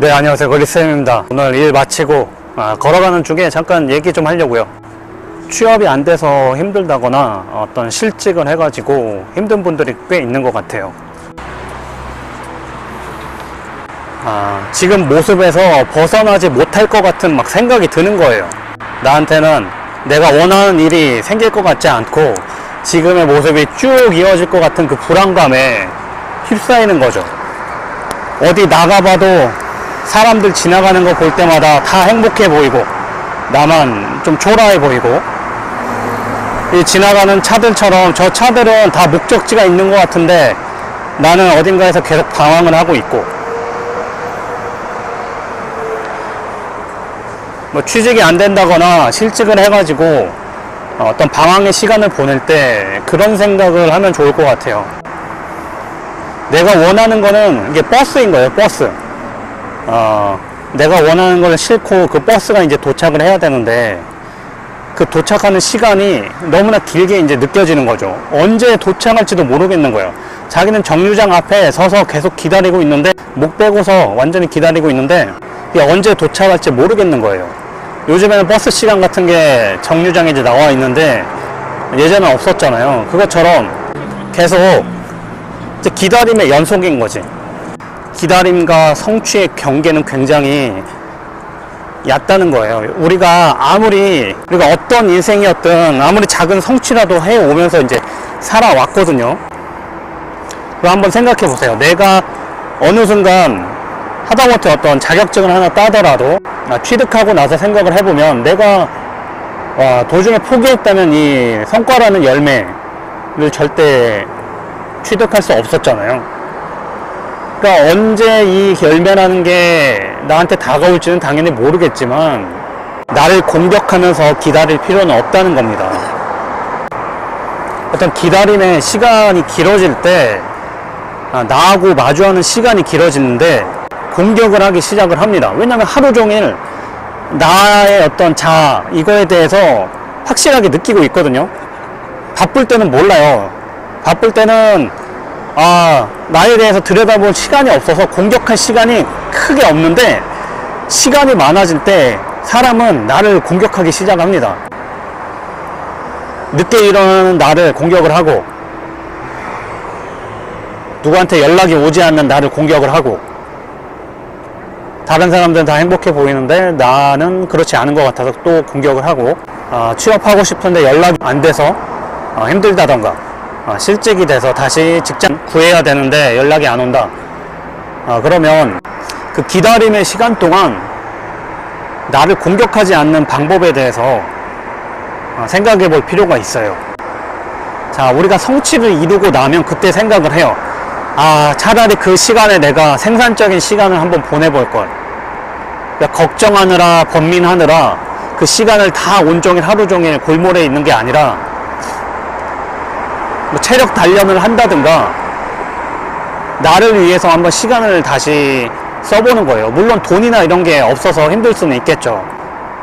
네, 안녕하세요. 거리쌤입니다. 오늘 일 마치고 걸어가는 중에 잠깐 얘기 좀 하려고요. 취업이 안 돼서 힘들다거나 어떤 실직을 해가지고 힘든 분들이 꽤 있는 것 같아요. 지금 모습에서 벗어나지 못할 것 같은 막 생각이 드는 거예요. 나한테는 내가 원하는 일이 생길 것 같지 않고 지금의 모습이 쭉 이어질 것 같은 그 불안감에 휩싸이는 거죠. 어디 나가봐도 사람들 지나가는 거 볼 때마다 다 행복해 보이고 나만 좀 초라해 보이고, 이 지나가는 차들처럼 저 차들은 다 목적지가 있는 것 같은데 나는 어딘가에서 계속 방황을 하고 있고, 뭐 취직이 안 된다거나 실직을 해가지고 어떤 방황의 시간을 보낼 때 그런 생각을 하면 좋을 것 같아요. 내가 원하는 거는 이게 버스인 거예요. 버스. 내가 원하는 걸 싣고 그 버스가 이제 도착을 해야 되는데 그 도착하는 시간이 너무나 길게 이제 느껴지는 거죠. 언제 도착할지도 모르겠는 거예요. 자기는 정류장 앞에 서서 계속 기다리고 있는데, 목 빼고서 완전히 기다리고 있는데 이게 언제 도착할지 모르겠는 거예요. 요즘에는 버스 시간 같은 게 정류장에 이제 나와 있는데 예전엔 없었잖아요. 그것처럼 계속 이제 기다림의 연속인 거지. 기다림과 성취의 경계는 굉장히 얕다는 거예요. 우리가 어떤 인생이었든 아무리 작은 성취라도 해오면서 이제 살아왔거든요. 그럼 한번 생각해 보세요. 내가 어느 순간 하다못해 어떤 자격증을 하나 따더라도 취득하고 나서 생각을 해보면 내가 도중에 포기했다면 이 성과라는 열매를 절대 취득할 수 없었잖아요. 그러니까 언제 이 열매라는 게 나한테 다가올지는 당연히 모르겠지만 나를 공격하면서 기다릴 필요는 없다는 겁니다. 어떤 기다림의 시간이 길어질 때 나하고 마주하는 시간이 길어지는데 공격을 하기 시작을 합니다. 왜냐하면 하루 종일 나의 어떤 자아, 이거에 대해서 확실하게 느끼고 있거든요. 바쁠 때는 몰라요. 바쁠 때는 나에 대해서 들여다볼 시간이 없어서 공격할 시간이 크게 없는데, 시간이 많아질 때 사람은 나를 공격하기 시작합니다. 늦게 일어나는 나를 공격을 하고, 누구한테 연락이 오지 않는 나를 공격을 하고, 다른 사람들은 다 행복해 보이는데 나는 그렇지 않은 것 같아서 또 공격을 하고, 취업하고 싶은데 연락이 안 돼서 힘들다던가, 실직이 돼서 다시 직장 구해야 되는데 연락이 안 온다. 그러면 그 기다림의 시간 동안 나를 공격하지 않는 방법에 대해서 생각해 볼 필요가 있어요. 자, 우리가 성취를 이루고 나면 그때 생각을 해요. 차라리 그 시간에 내가 생산적인 시간을 한번 보내볼 걸. 그러니까 걱정하느라 번민하느라 그 시간을 다 온종일 하루 종일 골몰에 있는 게 아니라 뭐 체력 단련을 한다든가 나를 위해서 한번 시간을 다시 써보는 거예요. 물론 돈이나 이런 게 없어서 힘들 수는 있겠죠.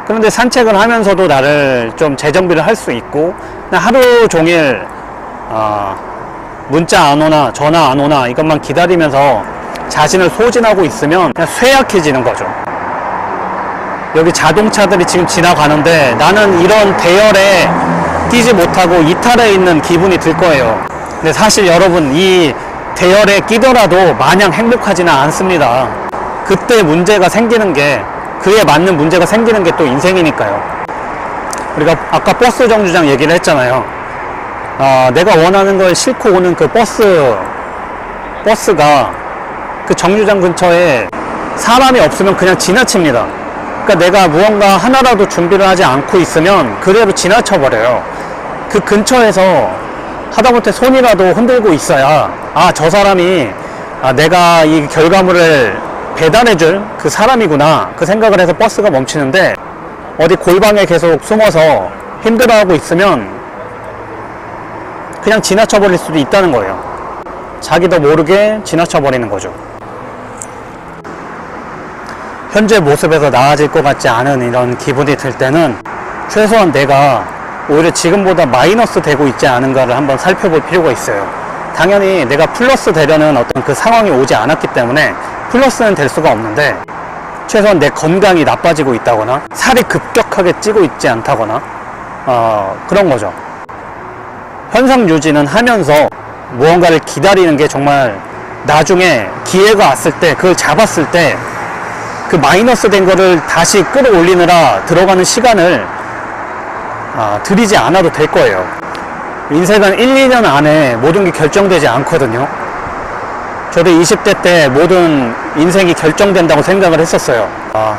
그런데 산책을 하면서도 나를 좀 재정비를 할 수 있고, 하루 종일 문자 안 오나 전화 안 오나 이것만 기다리면서 자신을 소진하고 있으면 그냥 쇠약해지는 거죠. 여기 자동차들이 지금 지나가는데 나는 이런 대열에 뛰지 못하고 이탈해 있는 기분이 들 거예요. 근데 사실 여러분, 이 대열에 끼더라도 마냥 행복하지는 않습니다. 그때 문제가 생기는 게, 그에 맞는 문제가 생기는 게 또 인생이니까요. 우리가 아까 버스 정류장 얘기를 했잖아요. 내가 원하는 걸 싣고 오는 그 버스가 그 정류장 근처에 사람이 없으면 그냥 지나칩니다. 그러니까 내가 무언가 하나라도 준비를 하지 않고 있으면 그대로 지나쳐버려요. 그 근처에서 하다못해 손이라도 흔들고 있어야 저 사람이 내가 이 결과물을 배달해줄 그 사람이구나, 그 생각을 해서 버스가 멈추는데, 어디 골방에 계속 숨어서 힘들어하고 있으면 그냥 지나쳐버릴 수도 있다는 거예요. 자기도 모르게 지나쳐버리는 거죠. 현재 모습에서 나아질 것 같지 않은 이런 기분이 들 때는 최소한 내가 오히려 지금보다 마이너스 되고 있지 않은가를 한번 살펴볼 필요가 있어요. 당연히 내가 플러스 되려는 어떤 그 상황이 오지 않았기 때문에 플러스는 될 수가 없는데, 최소한 내 건강이 나빠지고 있다거나 살이 급격하게 찌고 있지 않다거나 그런 거죠. 현상 유지는 하면서 무언가를 기다리는 게 정말 나중에 기회가 왔을 때 그걸 잡았을 때 그 마이너스 된 거를 다시 끌어올리느라 들어가는 시간을 들이지 않아도 될 거예요. 인생은 1, 2년 안에 모든 게 결정되지 않거든요. 저도 20대 때 모든 인생이 결정된다고 생각을 했었어요.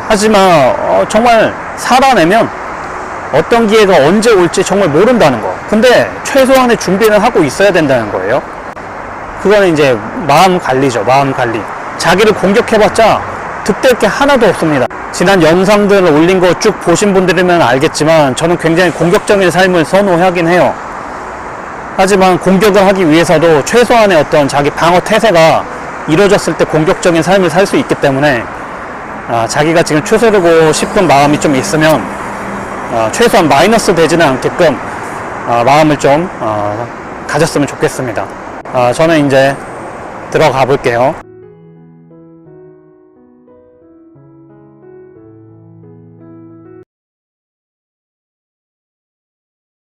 하지만 정말 살아내면 어떤 기회가 언제 올지 정말 모른다는 거. 근데 최소한의 준비는 하고 있어야 된다는 거예요. 그거는 이제 마음 관리죠. 마음 관리. 자기를 공격해봤자 득될 게 하나도 없습니다. 지난 영상들을 올린 거 쭉 보신 분들이면 알겠지만 저는 굉장히 공격적인 삶을 선호하긴 해요. 하지만 공격을 하기 위해서도 최소한의 어떤 자기 방어 태세가 이루어졌을 때 공격적인 삶을 살 수 있기 때문에 자기가 지금 추스르고 싶은 마음이 좀 있으면 최소한 마이너스 되지는 않게끔 마음을 좀 가졌으면 좋겠습니다. 저는 이제 들어가 볼게요.